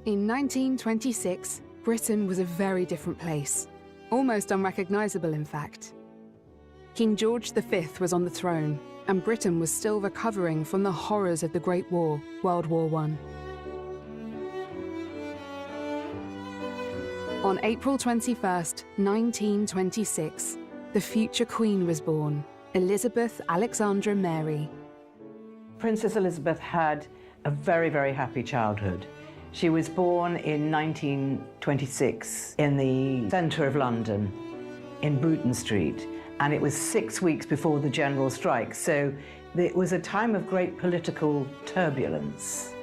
In 1926, Britain was a very different place, almost unrecognisable in fact. King George V was on the throne, and Britain was still recovering from the horrors of the Great War, World War I. On April 21st, 1926, the future Queen was born, Elizabeth Alexandra Mary. Princess Elizabeth had a very, very happy childhood. She was born in 1926 in the centre of London, in Bruton Street, and it was 6 weeks before the general strike, so it was a time of great political turbulence.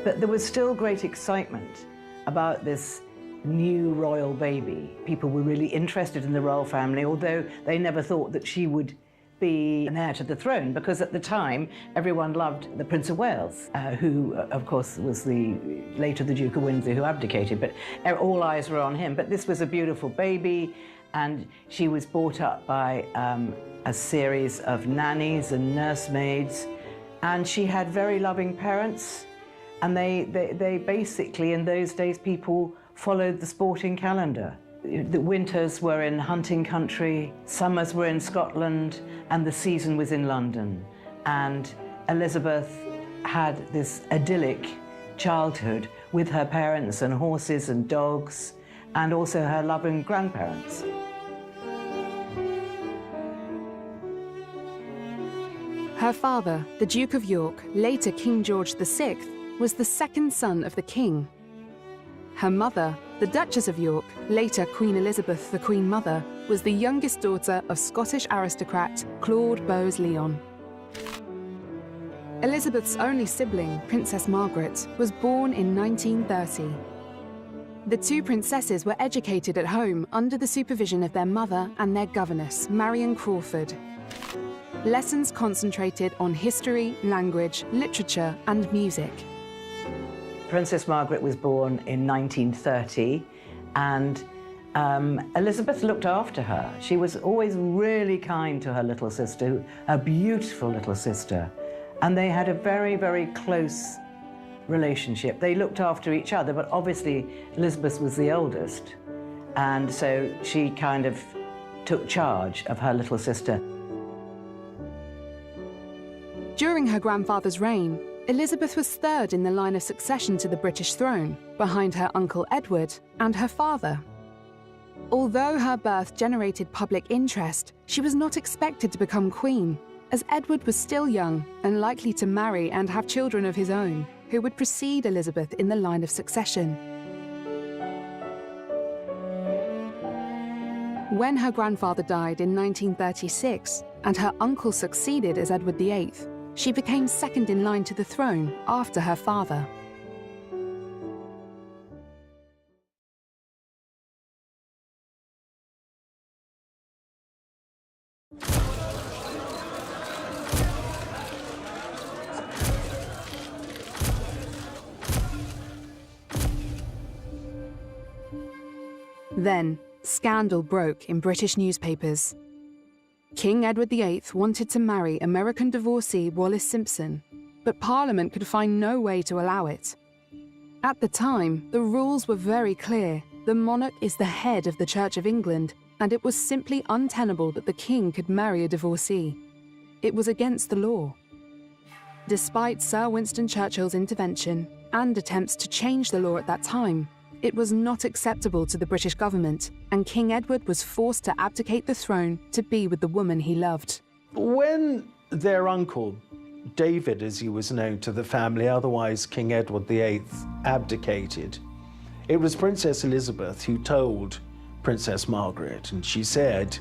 But there was still great excitement about this new royal baby. People were really interested in the royal family, although they never thought that she would be an heir to the throne, because at the time everyone loved the Prince of Wales, who of course was later the Duke of Windsor, who abdicated, but all eyes were on him. But this was a beautiful baby, and she was brought up by a series of nannies and nursemaids, and she had very loving parents, and they basically, in those days, people followed the sporting calendar. The winters were in hunting country, summers were in Scotland, and the season was in London. And Elizabeth had this idyllic childhood with her parents and horses and dogs, and also her loving grandparents. Her father, the Duke of York, later King George VI, was the second son of the king. Her mother, the Duchess of York, later Queen Elizabeth, the Queen Mother, was the youngest daughter of Scottish aristocrat Claude Bowes-Lyon. Elizabeth's only sibling, Princess Margaret, was born in 1930. The two princesses were educated at home under the supervision of their mother and their governess, Marion Crawford. Lessons concentrated on history, language, literature, and music. Princess Margaret was born in 1930, and Elizabeth looked after her. She was always really kind to her little sister, a beautiful little sister, and they had a very, very close relationship. They looked after each other, but obviously Elizabeth was the oldest, and so she kind of took charge of her little sister. During her grandfather's reign, Elizabeth was third in the line of succession to the British throne, behind her uncle Edward and her father. Although her birth generated public interest, she was not expected to become queen, as Edward was still young and likely to marry and have children of his own, who would precede Elizabeth in the line of succession. When her grandfather died in 1936 and her uncle succeeded as Edward VIII, she became second in line to the throne after her father. Then, scandal broke in British newspapers. King Edward VIII wanted to marry American divorcee Wallis Simpson, but Parliament could find no way to allow it. At the time, the rules were very clear. The monarch is the head of the Church of England, and it was simply untenable that the king could marry a divorcee. It was against the law. Despite Sir Winston Churchill's intervention and attempts to change the law at that time, it was not acceptable to the British government, and King Edward was forced to abdicate the throne to be with the woman he loved. When their uncle, David as he was known to the family, otherwise King Edward VIII, abdicated, it was Princess Elizabeth who told Princess Margaret, and she said,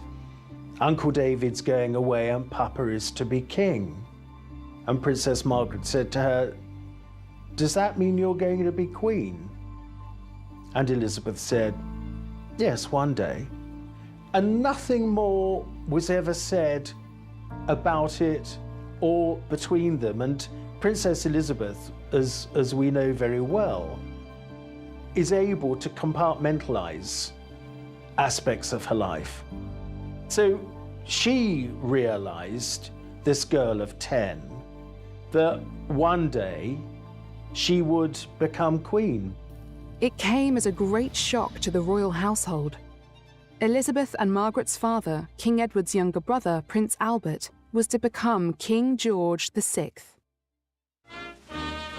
"Uncle David's going away and Papa is to be king." And Princess Margaret said to her, "Does that mean you're going to be queen?" And Elizabeth said, "Yes, one day." And nothing more was ever said about it or between them. And Princess Elizabeth, as we know very well, is able to compartmentalize aspects of her life. So she realized, this girl of 10, that one day she would become queen. It came as a great shock to the royal household. Elizabeth and Margaret's father, King Edward's younger brother, Prince Albert, was to become King George VI.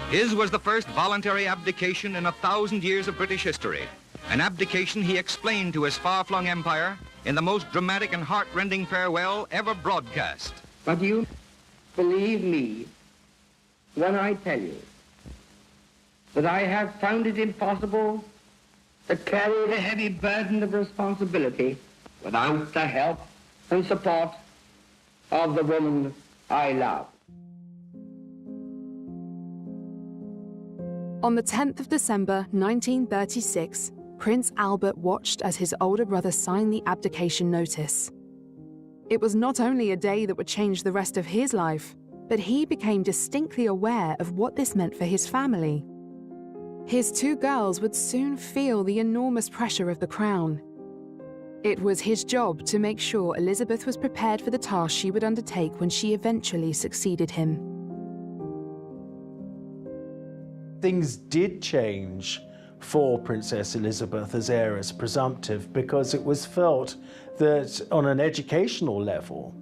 His was the first voluntary abdication in 1,000 years of British history, an abdication he explained to his far-flung empire in the most dramatic and heart-rending farewell ever broadcast. But you believe me when I tell you that I have found it impossible to carry the heavy burden of responsibility without the help and support of the woman I love. On the 10th of December 1936, Prince Albert watched as his older brother signed the abdication notice. It was not only a day that would change the rest of his life, but he became distinctly aware of what this meant for his family. His two girls would soon feel the enormous pressure of the crown. It was his job to make sure Elizabeth was prepared for the task she would undertake when she eventually succeeded him. Things did change for Princess Elizabeth as heiress presumptive because it was felt that on an educational level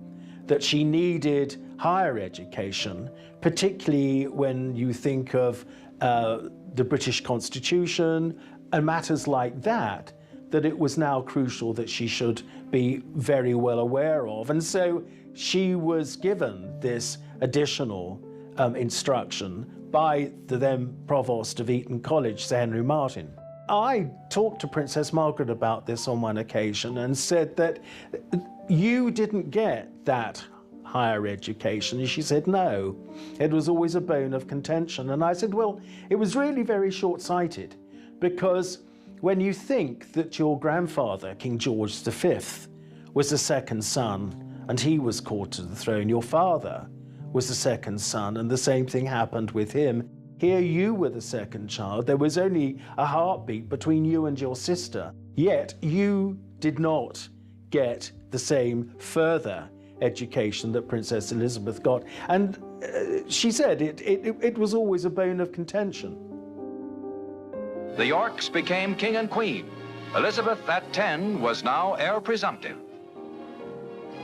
that she needed higher education, particularly when you think of the British Constitution and matters like that, that it was now crucial that she should be very well aware of. And so she was given this additional instruction by the then Provost of Eton College, Sir Henry Martin. I talked to Princess Margaret about this on one occasion and said that you didn't get that higher education. And she said, no, it was always a bone of contention. And I said, well, it was really very short-sighted, because when you think that your grandfather, King George V, was the second son and he was called to the throne, your father was the second son and the same thing happened with him. Here you were the second child. There was only a heartbeat between you and your sister, yet you did not get the same further education that Princess Elizabeth got. And she said it was always a bone of contention. The Yorks became king and queen. Elizabeth, at 10, was now heir presumptive.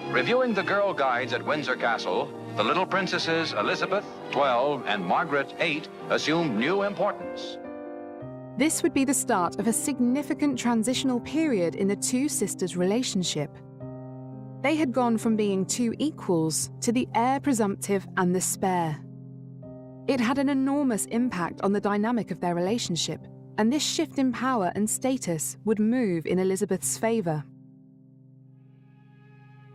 Reviewing the girl guides at Windsor Castle, the little princesses Elizabeth, 12, and Margaret, 8, assumed new importance. This would be the start of a significant transitional period in the two sisters' relationship. They had gone from being two equals to the heir presumptive and the spare. It had an enormous impact on the dynamic of their relationship, and this shift in power and status would move in Elizabeth's favour.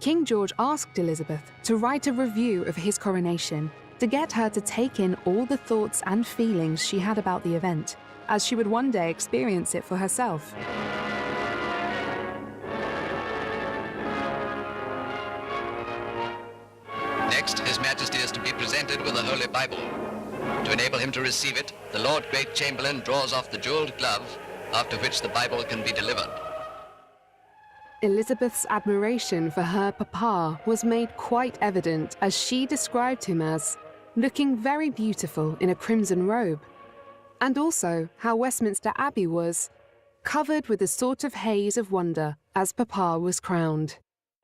King George asked Elizabeth to write a review of his coronation to get her to take in all the thoughts and feelings she had about the event, as she would one day experience it for herself. Next, His Majesty is to be presented with the Holy Bible. To enable him to receive it, the Lord Great Chamberlain draws off the jeweled glove, after which the Bible can be delivered. Elizabeth's admiration for her papa was made quite evident as she described him as looking very beautiful in a crimson robe, and also how Westminster Abbey was covered with a sort of haze of wonder as papa was crowned.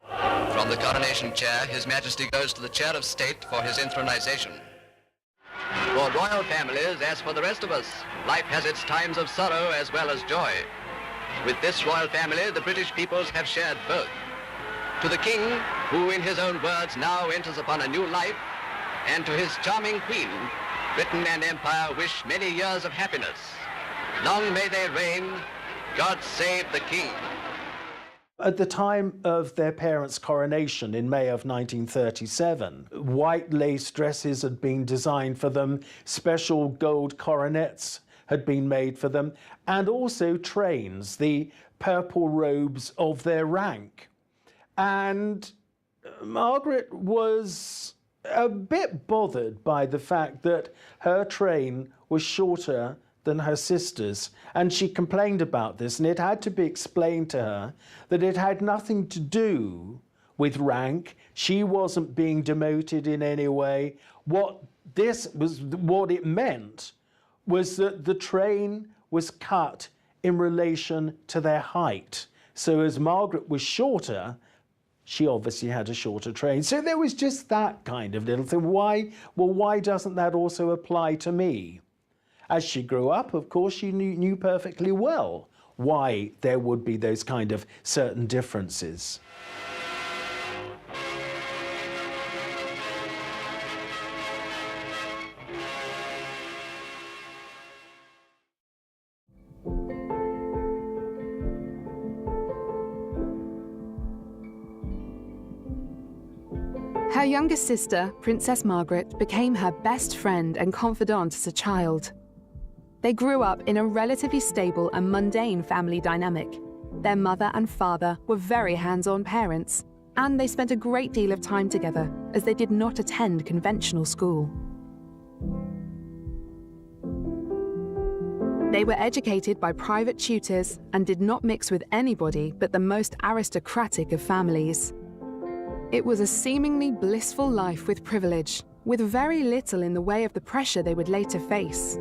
From the coronation chair, His Majesty goes to the chair of state for his inthronization. For royal families, as for the rest of us, life has its times of sorrow as well as joy. With this royal family, the British peoples have shared both. To the King, who in his own words now enters upon a new life, and to his charming Queen, Britain and Empire wish many years of happiness. Long may they reign. God save the King. At the time of their parents' coronation in May of 1937, white lace dresses had been designed for them, special gold coronets had been made for them, and also trains, the purple robes of their rank. And Margaret was a bit bothered by the fact that her train was shorter than her sister's, and she complained about this, and it had to be explained to her that it had nothing to do with rank. She wasn't being demoted in any way. What it meant was that the train was cut in relation to their height. So as Margaret was shorter, she obviously had a shorter train. So there was just that kind of little thing. Why? Well, why doesn't that also apply to me? As she grew up, of course, she knew perfectly well why there would be those kind of certain differences. Her younger sister, Princess Margaret, became her best friend and confidant as a child. They grew up in a relatively stable and mundane family dynamic. Their mother and father were very hands-on parents, and they spent a great deal of time together as they did not attend conventional school. They were educated by private tutors and did not mix with anybody but the most aristocratic of families. It was a seemingly blissful life with privilege, with very little in the way of the pressure they would later face.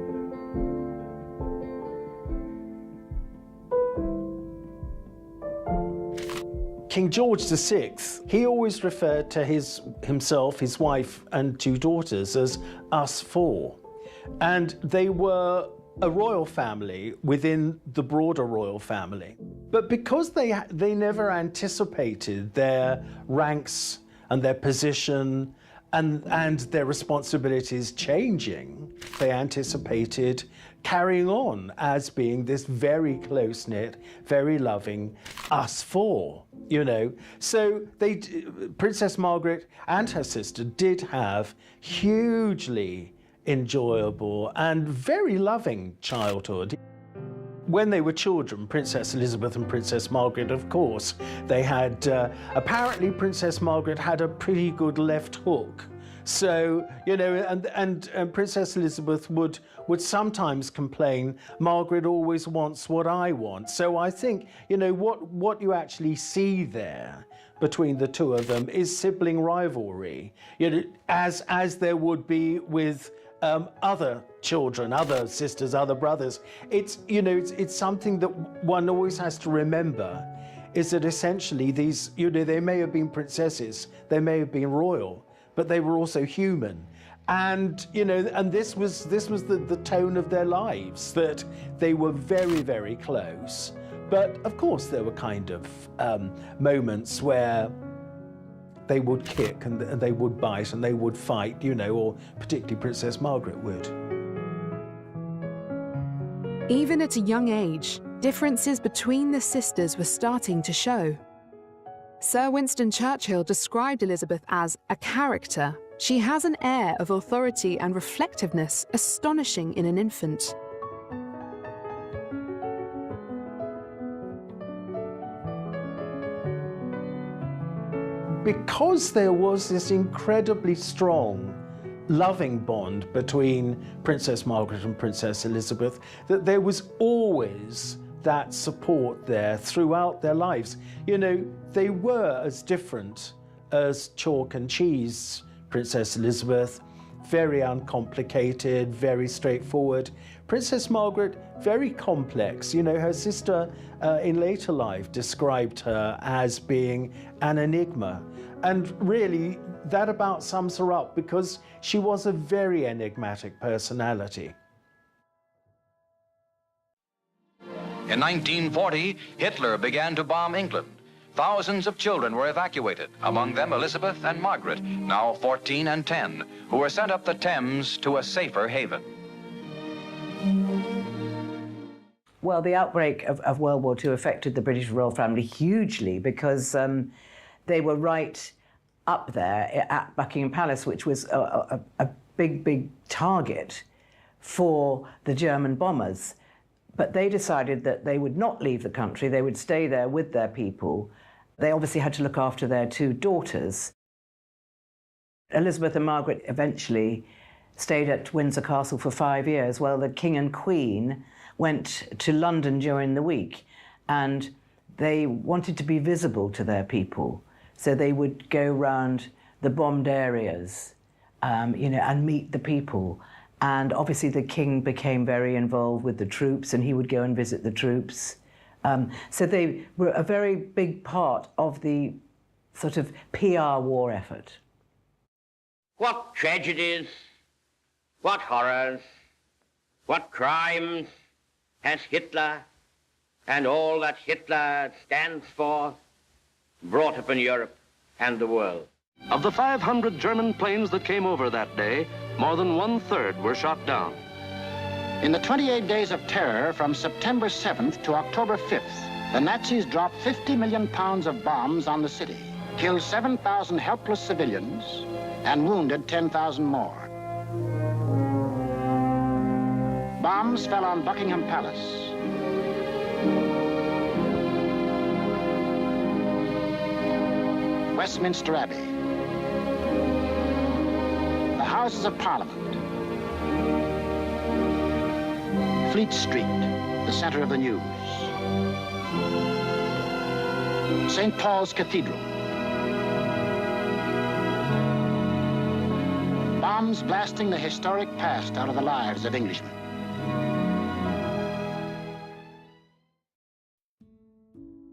King George VI, he always referred to himself, his wife and two daughters as us four. And they were a royal family within the broader royal family. But because they never anticipated their ranks and their position and their responsibilities changing, they anticipated carrying on as being this very close-knit, very loving us four, you know. So Princess Margaret and her sister did have hugely enjoyable and very loving childhood. When they were children, Princess Elizabeth and Princess Margaret, of course, they had, apparently Princess Margaret had a pretty good left hook. So, you know, and Princess Elizabeth would sometimes complain, Margaret always wants what I want. So I think, you know, what you actually see there between the two of them is sibling rivalry, you know, as there would be with other children, other sisters, other brothers. It's, you know, it's something that one always has to remember, is that essentially these, you know, they may have been princesses, they may have been royal, but they were also human. And, you know, and this was the tone of their lives, that they were very, very close. But of course there were kind of moments where they would kick and they would bite and they would fight, you know, or particularly Princess Margaret would. Even at a young age, differences between the sisters were starting to show. Sir Winston Churchill described Elizabeth as a character. She has an air of authority and reflectiveness astonishing in an infant. Because there was this incredibly strong, loving bond between Princess Margaret and Princess Elizabeth, that there was always that support there throughout their lives. You know, they were as different as chalk and cheese, Princess Elizabeth, very uncomplicated, very straightforward. Princess Margaret, very complex. You know, her sister in later life described her as being an enigma. And really, that about sums her up, because she was a very enigmatic personality. In 1940, Hitler began to bomb England. Thousands of children were evacuated, among them Elizabeth and Margaret, now 14 and 10, who were sent up the Thames to a safer haven. Well, the outbreak of World War II affected the British royal family hugely, because they were right up there at Buckingham Palace, which was a big target for the German bombers. But they decided that they would not leave the country, they would stay there with their people. They obviously had to look after their two daughters. Elizabeth and Margaret eventually stayed at Windsor Castle for 5 years, while the King and Queen went to London during the week, and they wanted to be visible to their people. So they would go around the bombed areas, you know, and meet the people And obviously the king became very involved with the troops, and he would go and visit the troops. So they were a very big part of the sort of PR war effort. What tragedies, what horrors, what crimes has Hitler and all that Hitler stands for brought upon Europe and the world? Of the 500 German planes that came over that day, more than 1/3 were shot down. In the 28 days of terror from September 7th to October 5th, the Nazis dropped 50 million pounds of bombs on the city, killed 7,000 helpless civilians, and wounded 10,000 more. Bombs fell on Buckingham Palace, Westminster Abbey, the Houses of Parliament, Fleet Street, the center of the news, St. Paul's Cathedral. Bombs blasting the historic past out of the lives of Englishmen.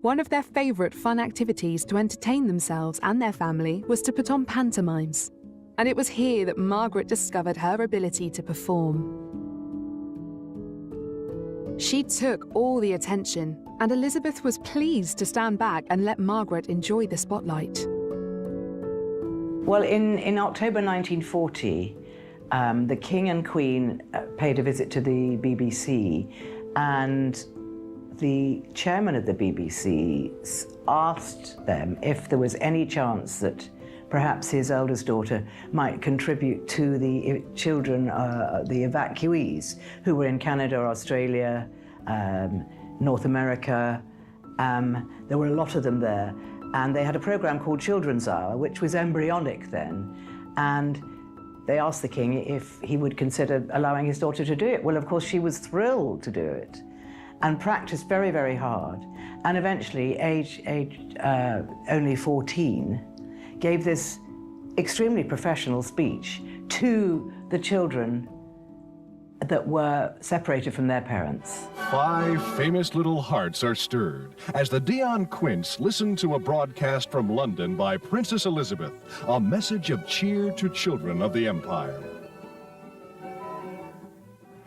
One of their favourite fun activities to entertain themselves and their family was to put on pantomimes. And it was here that Margaret discovered her ability to perform. She took all the attention, and Elizabeth was pleased to stand back and let Margaret enjoy the spotlight. Well, in October 1940, the King and Queen paid a visit to the BBC, and the chairman of the BBC asked them if there was any chance that perhaps his eldest daughter might contribute to the children, the evacuees, who were in Canada, Australia, North America. There were a lot of them there. And they had a program called Children's Hour, which was embryonic then. And they asked the king if he would consider allowing his daughter to do it. Well, of course, she was thrilled to do it and practiced very, very hard. And eventually, aged only 14, gave this extremely professional speech to the children that were separated from their parents. 5 famous little hearts are stirred as the Dion Quince listened to a broadcast from London by Princess Elizabeth, a message of cheer to children of the Empire.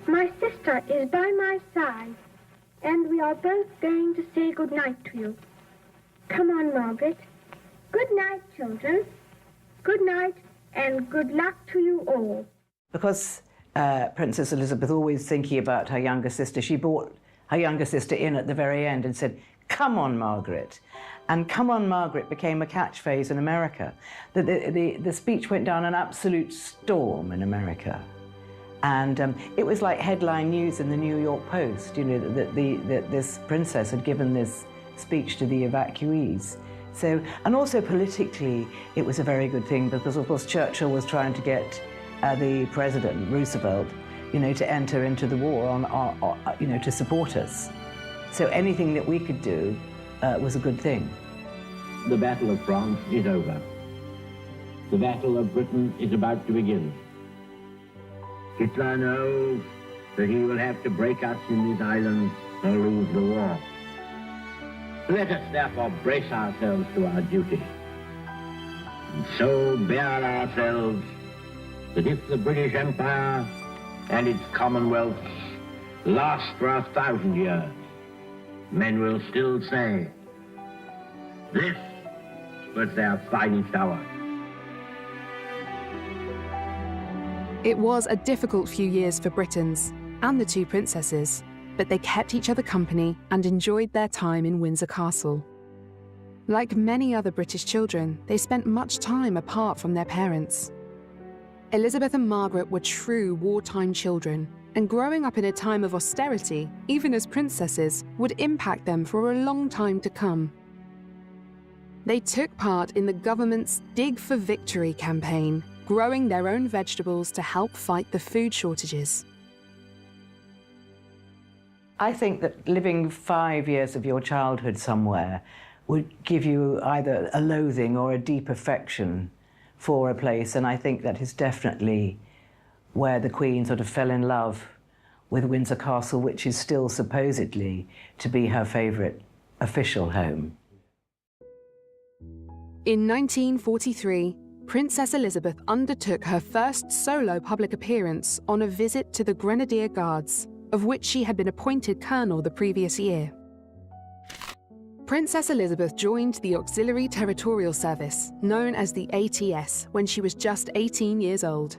My sister is by my side, and we are both going to say good night to you. Come on, Margaret. Good night, children. Good night, and good luck to you all. Because Princess Elizabeth, always thinking about her younger sister, she brought her younger sister in at the very end and said, "Come on, Margaret." And "Come on, Margaret" became a catchphrase in America. The speech went down an absolute storm in America. And it was like headline news in the New York Post, you know, that this princess had given this speech to the evacuees. So, and also politically, it was a very good thing because, of course, Churchill was trying to get the president, Roosevelt, you know, to enter into the war you know, to support us. So anything that we could do was a good thing. The Battle of France is over. The Battle of Britain is about to begin. Hitler knows that he will have to break us in these islands or lose the war. Let us therefore brace ourselves to our duty, and so bear ourselves that if the British Empire and its Commonwealth last for 1,000 years, men will still say, this was their finest hour. It was a difficult few years for Britons and the two princesses, but they kept each other company and enjoyed their time in Windsor Castle. Like many other British children, they spent much time apart from their parents. Elizabeth and Margaret were true wartime children, and growing up in a time of austerity, even as princesses, would impact them for a long time to come. They took part in the government's Dig for Victory campaign, growing their own vegetables to help fight the food shortages. I think that living 5 years of your childhood somewhere would give you either a loathing or a deep affection for a place, and I think that is definitely where the Queen sort of fell in love with Windsor Castle, which is still supposedly to be her favourite official home. In 1943, Princess Elizabeth undertook her first solo public appearance on a visit to the Grenadier Guards, of which she had been appointed colonel the previous year. Princess Elizabeth joined the Auxiliary Territorial Service, known as the ATS, when she was just 18 years old.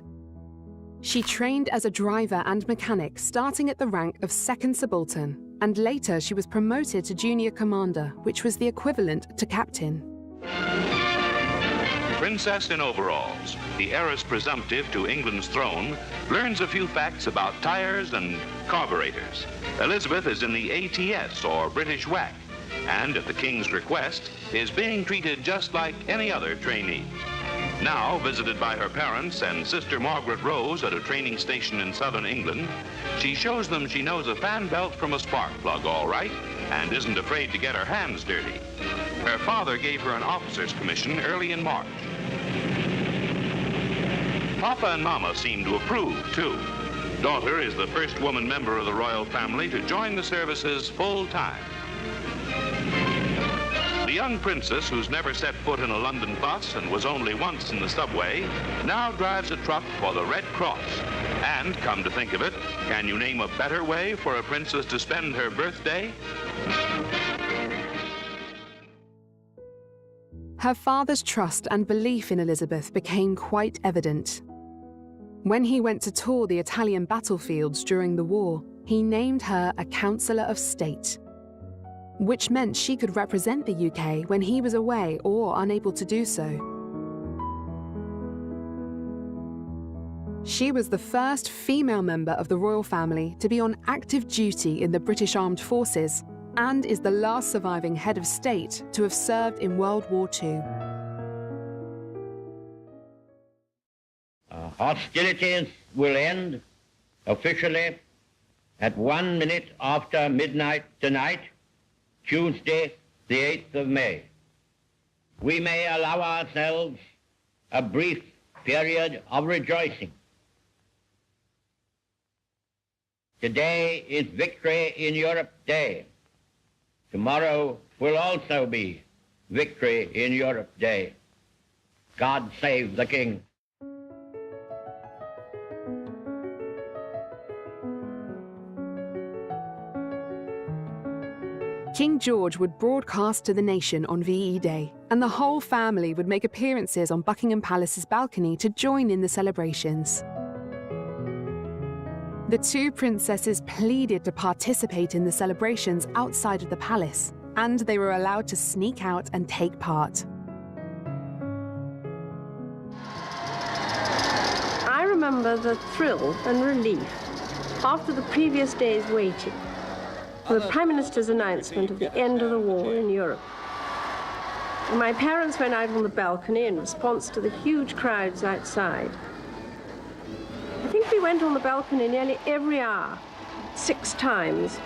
She trained as a driver and mechanic, starting at the rank of second subaltern, and later she was promoted to junior commander, which was the equivalent to captain. Princess in overalls, the heiress presumptive to England's throne, learns a few facts about tires and carburetors. Elizabeth is in the ATS, or British WAC, and at the King's request, is being treated just like any other trainee. Now, visited by her parents and sister Margaret Rose at a training station in southern England, she shows them she knows a fan belt from a spark plug all right, and isn't afraid to get her hands dirty. Her father gave her an officer's commission early in March. Papa and Mama seem to approve, too. Daughter is the first woman member of the royal family to join the services full-time. The young princess, who's never set foot in a London bus and was only once in the subway, now drives a truck for the Red Cross. And, come to think of it, can you name a better way for a princess to spend her birthday? Her father's trust and belief in Elizabeth became quite evident. When he went to tour the Italian battlefields during the war, he named her a Councillor of State, which meant she could represent the UK when he was away or unable to do so. She was the first female member of the royal family to be on active duty in the British Armed Forces and is the last surviving head of state to have served in World War II. Hostilities will end officially at 1 minute after midnight tonight, Tuesday, the 8th of May. We may allow ourselves a brief period of rejoicing. Today is Victory in Europe Day. Tomorrow will also be Victory in Europe Day. God save the King. King George would broadcast to the nation on VE Day, and the whole family would make appearances on Buckingham Palace's balcony to join in the celebrations. The two princesses pleaded to participate in the celebrations outside of the palace, and they were allowed to sneak out and take part. I remember the thrill and relief after the previous day's waiting for the Prime Minister's announcement of the end of the war in Europe. My parents went out on the balcony in response to the huge crowds outside. I think we went on the balcony nearly every hour, 6 times.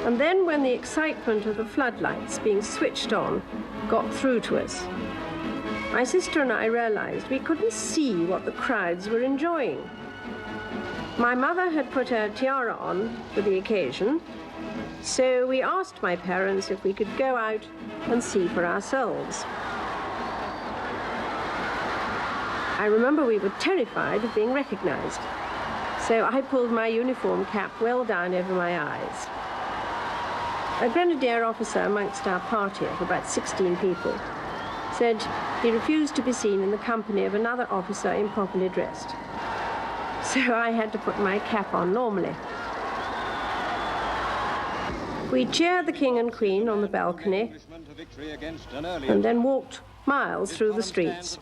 And then when the excitement of the floodlights being switched on got through to us, my sister and I realized we couldn't see what the crowds were enjoying. My mother had put her tiara on for the occasion, so we asked my parents if we could go out and see for ourselves. I remember we were terrified of being recognized, so I pulled my uniform cap well down over my eyes. A grenadier officer amongst our party of about 16 people said he refused to be seen in the company of another officer improperly dressed. So I had to put my cap on normally. We cheered the King and Queen on the balcony and then walked miles through the streets.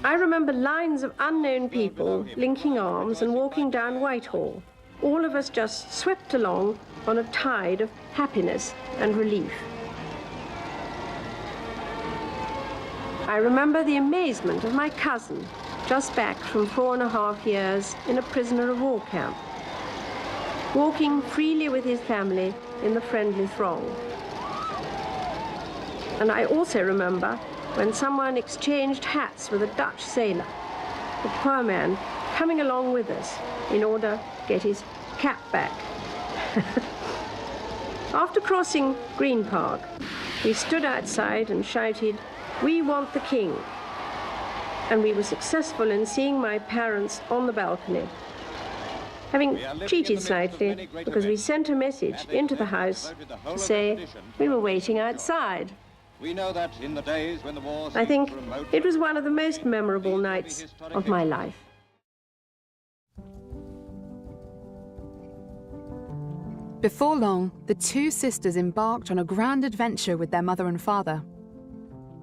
I remember lines of unknown people linking arms and walking down Whitehall, all of us just swept along on a tide of happiness and relief. I remember the amazement of my cousin, just back from 4.5 years in a prisoner of war camp, walking freely with his family in the friendly throng. And I also remember when someone exchanged hats with a Dutch sailor the poor man coming along with us in order to get his cap back. After crossing Green Park, we stood outside and shouted, "We want the king." And we were successful in seeing my parents on the balcony, having cheated slightly because we sent a message into the house to say we were waiting outside. We know that in the days when the war I think it was one of the most memorable nights of my life. Before long, the two sisters embarked on a grand adventure with their mother and father.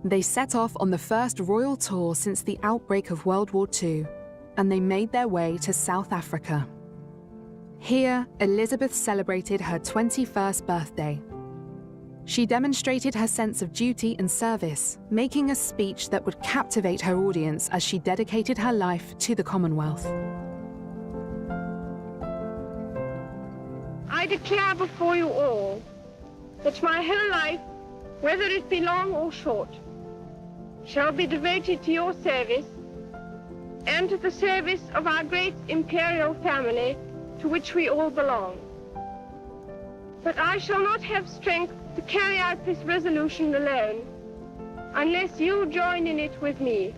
They set off on the first royal tour since the outbreak of World War II, and they made their way to South Africa. Here, Elizabeth celebrated her 21st birthday. She demonstrated her sense of duty and service, making a speech that would captivate her audience as she dedicated her life to the Commonwealth. I declare before you all that my whole life, whether it be long or short, shall be devoted to your service and to the service of our great imperial family to which we all belong. But I shall not have strength to carry out this resolution alone unless you join in it with me,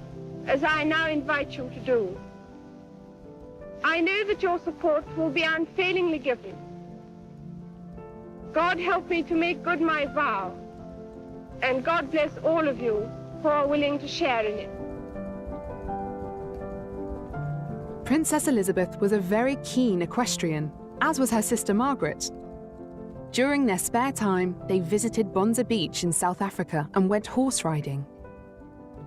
as I now invite you to do. I know that your support will be unfailingly given. God help me to make good my vow, and God bless all of you who are willing to share in it. Princess Elizabeth was a very keen equestrian, as was her sister Margaret. During their spare time, they visited Bonza Beach in South Africa and went horse riding.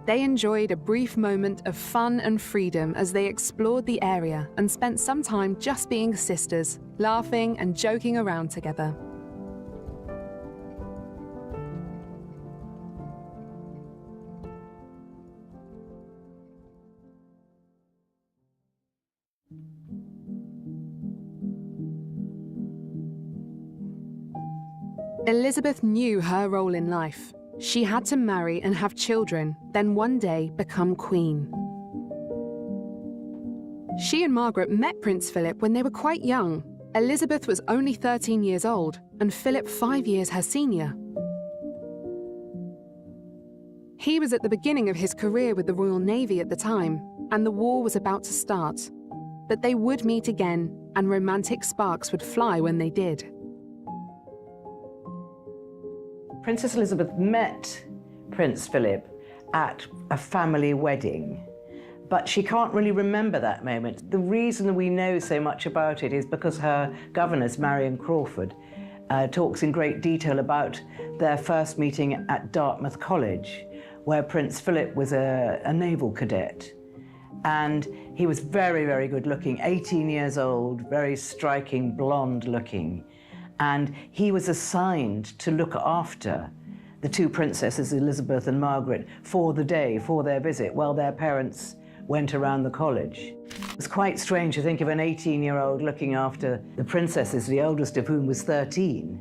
They enjoyed a brief moment of fun and freedom as they explored the area and spent some time just being sisters, laughing and joking around together. Elizabeth knew her role in life. She had to marry and have children, then one day become queen. She and Margaret met Prince Philip when they were quite young. Elizabeth was only 13 years old, and Philip 5 years her senior. He was at the beginning of his career with the Royal Navy at the time, and the war was about to start. But they would meet again, and romantic sparks would fly when they did. Princess Elizabeth met Prince Philip at a family wedding, but she can't really remember that moment. The reason we know so much about it is because her governess, Marion Crawford, talks in great detail about their first meeting at Dartmouth College, where Prince Philip was a naval cadet. And he was very, very good looking, 18 years old, very striking, blonde looking. And he was assigned to look after the two princesses, Elizabeth and Margaret, for the day, for their visit, while their parents went around the college. It was quite strange to think of an 18-year-old looking after the princesses, the oldest of whom was 13.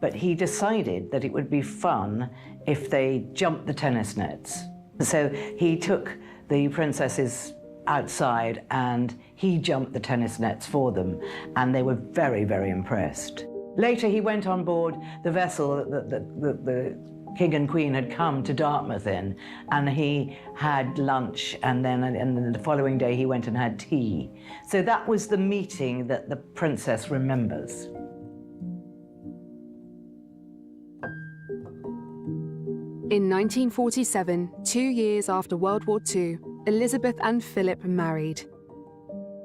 But he decided that it would be fun if they jumped the tennis nets. So he took the princesses outside and he jumped the tennis nets for them, and they were very, very impressed. Later, he went on board the vessel that the King and Queen had come to Dartmouth in, and he had lunch, and then the following day he went and had tea. So that was the meeting that the princess remembers. In 1947, 2 years after World War II, Elizabeth and Philip married.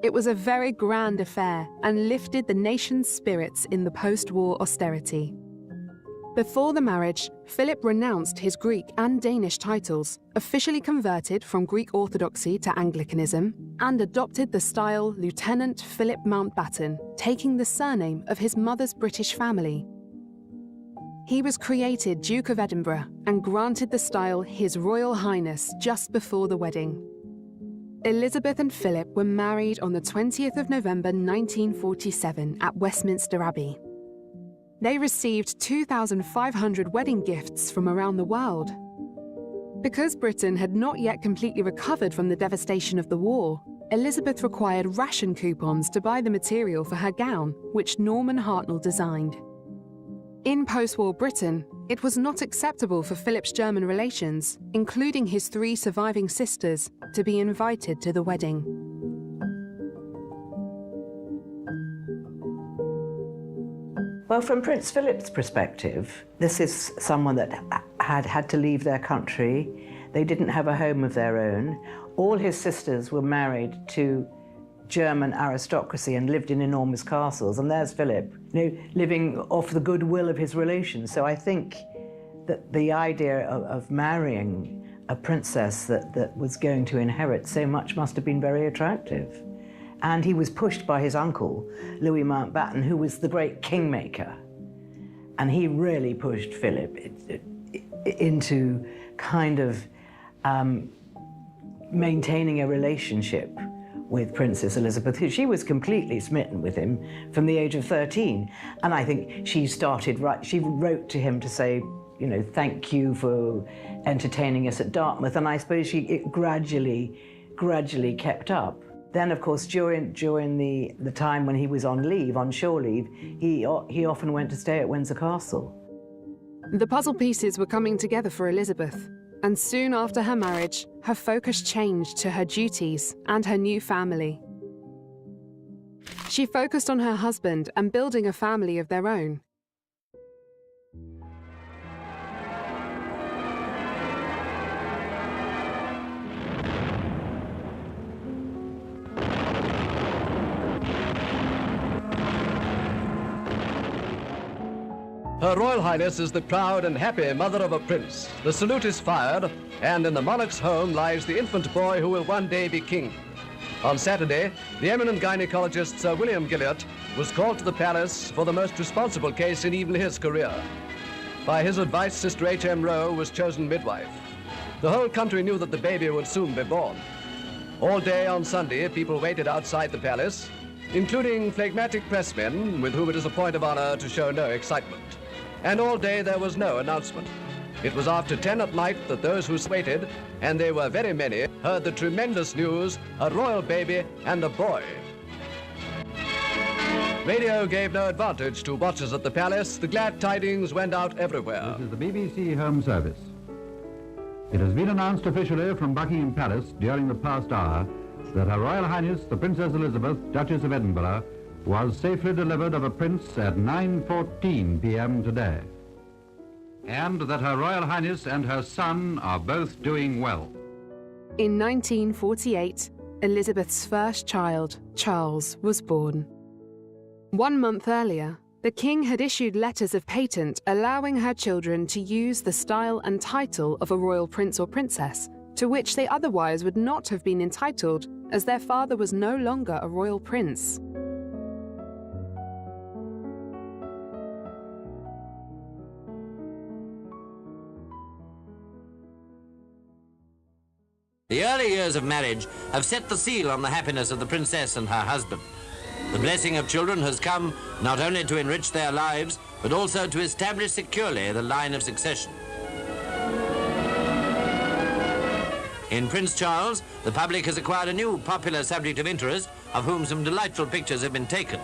It was a very grand affair and lifted the nation's spirits in the post-war austerity. Before the marriage, Philip renounced his Greek and Danish titles, officially converted from Greek Orthodoxy to Anglicanism, and adopted the style Lieutenant Philip Mountbatten, taking the surname of his mother's British family. He was created Duke of Edinburgh and granted the style His Royal Highness just before the wedding. Elizabeth and Philip were married on the 20th of November 1947 at Westminster Abbey. They received 2,500 wedding gifts from around the world. Because Britain had not yet completely recovered from the devastation of the war, Elizabeth required ration coupons to buy the material for her gown, which Norman Hartnell designed. In post-war Britain, it was not acceptable for Philip's German relations, including his 3 surviving sisters, to be invited to the wedding. Well, from Prince Philip's perspective, this is someone that had to leave their country. They didn't have a home of their own. All his sisters were married to German aristocracy and lived in enormous castles. And there's Philip, living off the goodwill of his relations. So I think that the idea of marrying a princess that was going to inherit so much must have been very attractive. And he was pushed by his uncle, Louis Mountbatten, who was the great kingmaker. And he really pushed Philip into kind of maintaining a relationship with Princess Elizabeth, who she was completely smitten with him from the age of 13. And I think she wrote to him to say, thank you for entertaining us at Dartmouth. And I suppose it gradually kept up. Then, of course, during the time when he was on leave, on shore leave, he often went to stay at Windsor Castle. The puzzle pieces were coming together for Elizabeth, and soon after her marriage, her focus changed to her duties and her new family. She focused on her husband and building a family of their own. Her Royal Highness is the proud and happy mother of a prince. The salute is fired, and in the monarch's home lies the infant boy who will one day be king. On Saturday, the eminent gynecologist Sir William Gilliot was called to the palace for the most responsible case in even his career. By his advice, Sister H.M. Rowe was chosen midwife. The whole country knew that the baby would soon be born. All day on Sunday, people waited outside the palace, including phlegmatic pressmen with whom it is a point of honor to show no excitement. And all day there was no announcement. It was after 10 at night that those who waited, and they were very many, heard the tremendous news, a royal baby and a boy. Radio gave no advantage to watchers at the palace. The glad tidings went out everywhere. This is the BBC Home Service. It has been announced officially from Buckingham Palace during the past hour that Her Royal Highness, the Princess Elizabeth, Duchess of Edinburgh, was safely delivered of a prince at 9:14 p.m. today. And that Her Royal Highness and her son are both doing well. In 1948, Elizabeth's first child, Charles, was born. 1 month earlier, the King had issued letters of patent allowing her children to use the style and title of a royal prince or princess, to which they otherwise would not have been entitled, as their father was no longer a royal prince. The early years of marriage have set the seal on the happiness of the princess and her husband. The blessing of children has come not only to enrich their lives, but also to establish securely the line of succession. In Prince Charles, the public has acquired a new popular subject of interest, of whom some delightful pictures have been taken.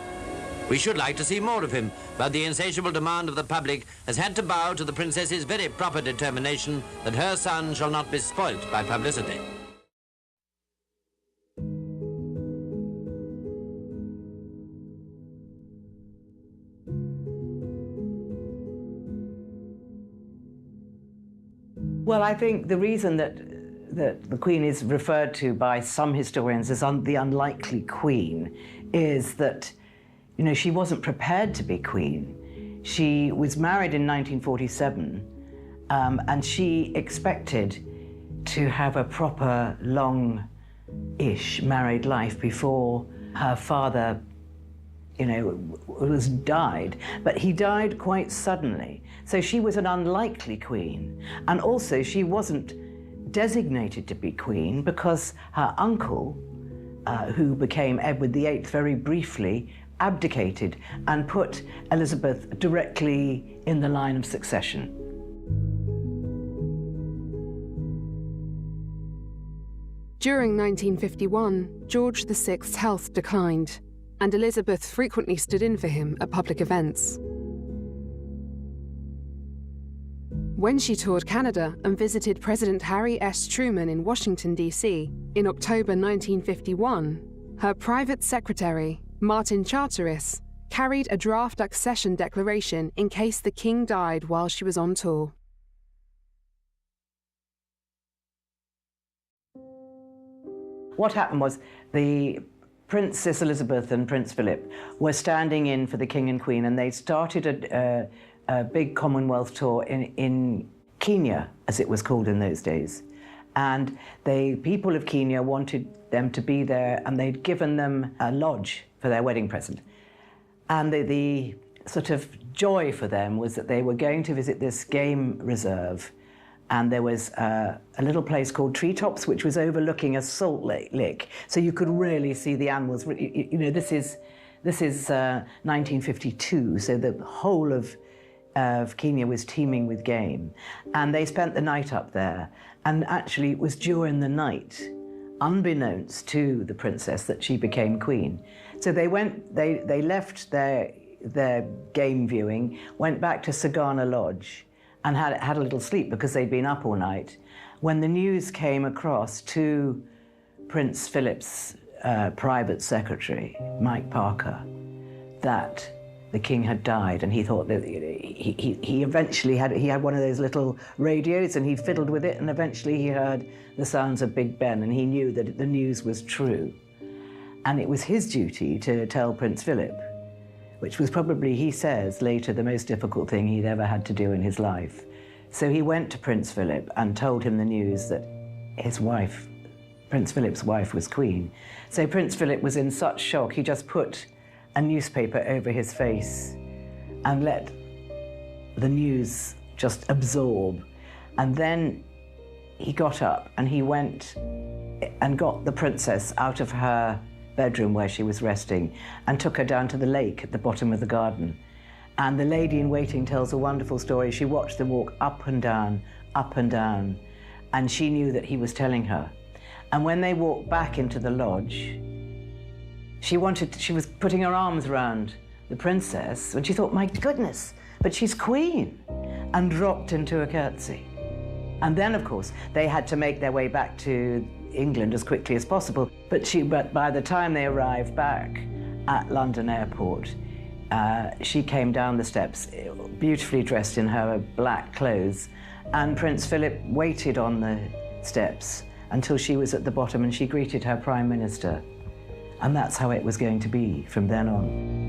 We should like to see more of him, but the insatiable demand of the public has had to bow to the princess's very proper determination that her son shall not be spoilt by publicity. Well, I think the reason that the Queen is referred to by some historians as the unlikely Queen is that, she wasn't prepared to be Queen. She was married in 1947, and she expected to have a proper, long-ish married life before her father, died. But he died quite suddenly. So she was an unlikely queen. And also she wasn't designated to be queen because her uncle, who became Edward VIII very briefly, abdicated and put Elizabeth directly in the line of succession. During 1951, George VI's health declined, and Elizabeth frequently stood in for him at public events. When she toured Canada and visited President Harry S. Truman in Washington, D.C. in October 1951, her private secretary, Martin Charteris, carried a draft accession declaration in case the king died while she was on tour. What happened was the Princess Elizabeth and Prince Philip were standing in for the King and Queen, and they started a big Commonwealth tour in Kenya, as it was called in those days. And the people of Kenya wanted them to be there, and they'd given them a lodge for their wedding present. And the sort of joy for them was that they were going to visit this game reserve, and there was a little place called Treetops, which was overlooking a salt lick, so you could really see the animals. You know, this is 1952, so the whole of Kenya was teeming with game, and they spent the night up there. And actually, it was during the night, unbeknownst to the princess, that she became queen. So they left their game viewing, went back to Sagana Lodge, and had a little sleep because they'd been up all night. When the news came across to Prince Philip's private secretary, Mike Parker, that the king had died, and he thought that he eventually had one of those little radios, and he fiddled with it, and eventually he heard the sounds of Big Ben, and he knew that the news was true. And it was his duty to tell Prince Philip, which was probably, he says later, the most difficult thing he'd ever had to do in his life. So he went to Prince Philip and told him the news that his wife, Prince Philip's wife, was queen. So Prince Philip was in such shock, he just put a newspaper over his face and let the news just absorb. And then he got up and he went and got the princess out of her bedroom where she was resting and took her down to the lake at the bottom of the garden. And the lady in waiting tells a wonderful story. She watched them walk up and down, and she knew that he was telling her. And when they walked back into the lodge, she was putting her arms around the princess, and she thought, my goodness, but she's queen, and dropped into a curtsy. And then, of course, they had to make their way back to England as quickly as possible. But by the time they arrived back at London Airport, she came down the steps, beautifully dressed in her black clothes, and Prince Philip waited on the steps until she was at the bottom, and she greeted her Prime Minister. And that's how it was going to be from then on.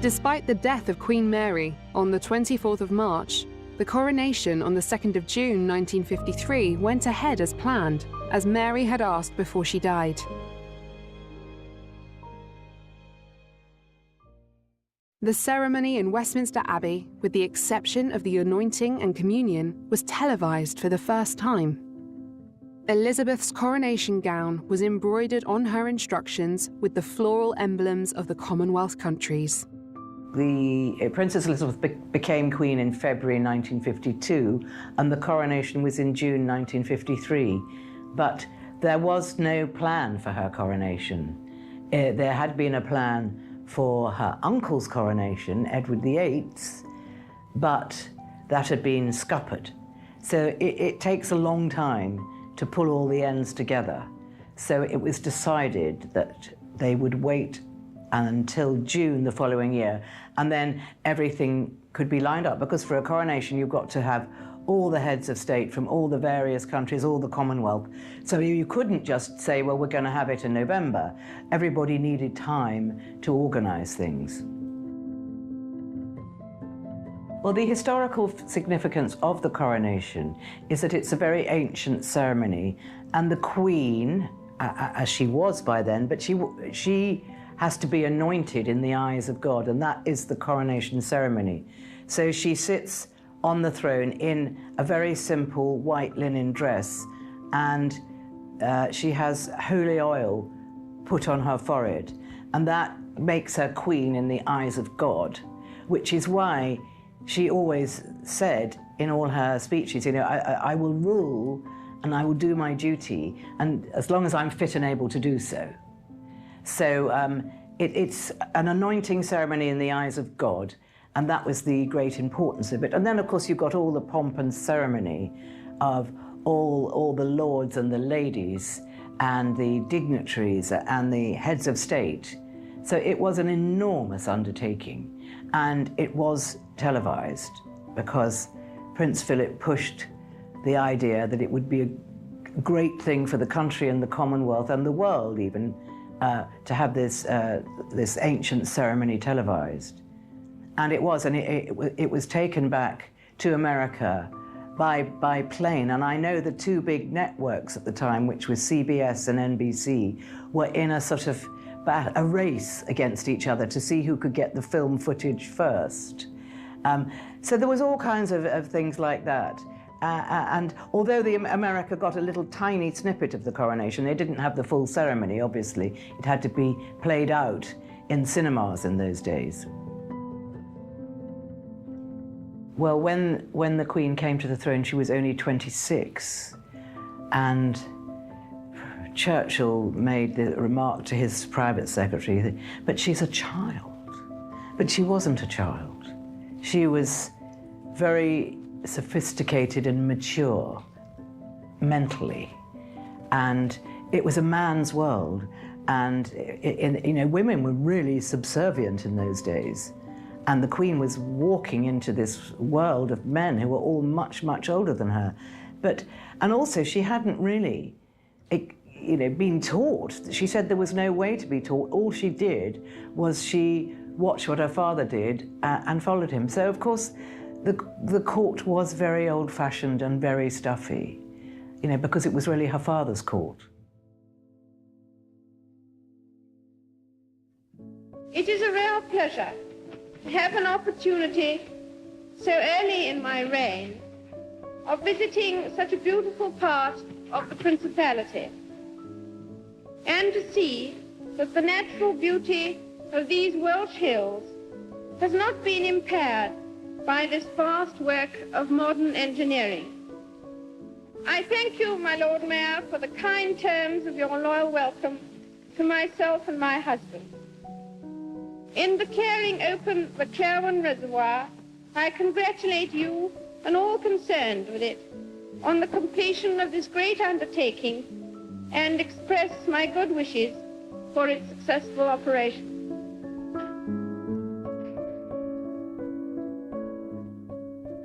Despite the death of Queen Mary on the 24th of March, the coronation on the 2nd of June 1953 went ahead as planned, as Mary had asked before she died. The ceremony in Westminster Abbey, with the exception of the anointing and communion, was televised for the first time. Elizabeth's coronation gown was embroidered on her instructions with the floral emblems of the Commonwealth countries. The Princess Elizabeth became queen in February 1952, and the coronation was in June 1953. But there was no plan for her coronation. There had been a plan for her uncle's coronation, Edward VIII, but that had been scuppered. So it takes a long time to pull all the ends together. So it was decided that they would wait until June the following year, and then everything could be lined up, because for a coronation you've got to have all the heads of state from all the various countries, all the Commonwealth. So you couldn't just say, well, we're going to have it in November. Everybody needed time to organize things. Well, the historical significance of the coronation is that it's a very ancient ceremony, and the Queen, as she was by then, but she has to be anointed in the eyes of God, and that is the coronation ceremony. So she sits on the throne in a very simple white linen dress, and she has holy oil put on her forehead, and that makes her queen in the eyes of God, which is why she always said in all her speeches, you know, I will rule and I will do my duty, and as long as I'm fit and able to do so. So it's an anointing ceremony in the eyes of God, and that was the great importance of it. And then, of course, you've got all the pomp and ceremony of all the lords and the ladies and the dignitaries and the heads of state. So it was an enormous undertaking, and it was televised because Prince Philip pushed the idea that it would be a great thing for the country and the Commonwealth and the world even to have this ancient ceremony televised. And it was, and it was taken back to America by plane. And I know the two big networks at the time, which was CBS and NBC, were in a sort of a race against each other to see who could get the film footage first. So there was all kinds of things like that. And although America got a little tiny snippet of the coronation, they didn't have the full ceremony, obviously. It had to be played out in cinemas in those days. Well, when the Queen came to the throne, she was only 26, and Churchill made the remark to his private secretary, but she's a child. But she wasn't a child. She was very sophisticated and mature mentally, and it was a man's world, and you know, women were really subservient in those days, and the Queen was walking into this world of men who were all much, much older than her. And also she hadn't really, you know, been taught. She said there was no way to be taught. All she did was she watched what her father did and followed him. So of course the court was very old-fashioned and very stuffy, you know, because it was really her father's court. It is a real pleasure to have an opportunity so early in my reign of visiting such a beautiful part of the Principality, and to see that the natural beauty of these Welsh hills has not been impaired by this vast work of modern engineering. I thank you, my Lord Mayor, for the kind terms of your loyal welcome to myself and my husband. In declaring open the Clairwan Reservoir, I congratulate you and all concerned with it on the completion of this great undertaking and express my good wishes for its successful operation.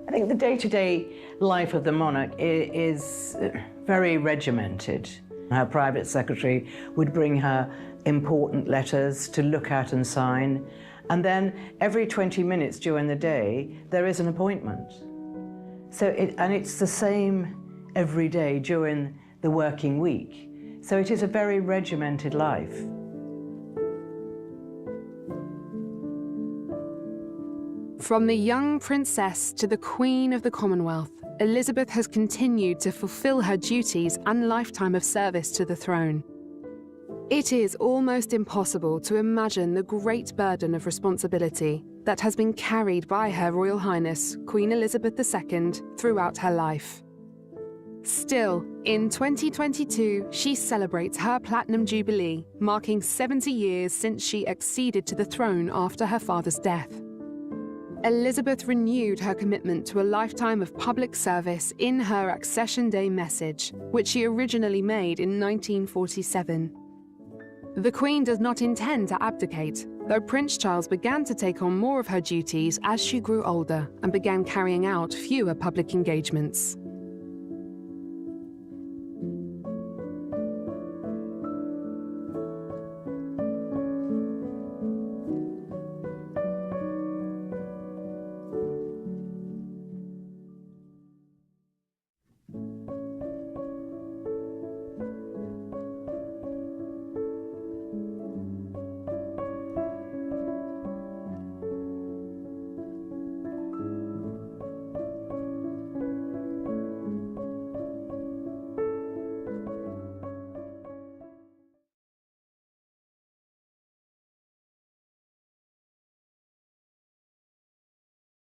I think the day-to-day life of the monarch is very regimented. Her private secretary would bring her important letters to look at and sign, and then every 20 minutes during the day there is an appointment. So it's the same every day during the working week. So it is a very regimented life. From the young princess to the Queen of the Commonwealth, Elizabeth has continued to fulfill her duties and lifetime of service to the throne. It is almost impossible to imagine the great burden of responsibility that has been carried by Her Royal Highness Queen Elizabeth II throughout her life. Still, in 2022, she celebrates her Platinum Jubilee, marking 70 years since she acceded to the throne after her father's death. Elizabeth renewed her commitment to a lifetime of public service in her Accession Day message, which she originally made in 1947. The Queen does not intend to abdicate, though Prince Charles began to take on more of her duties as she grew older and began carrying out fewer public engagements.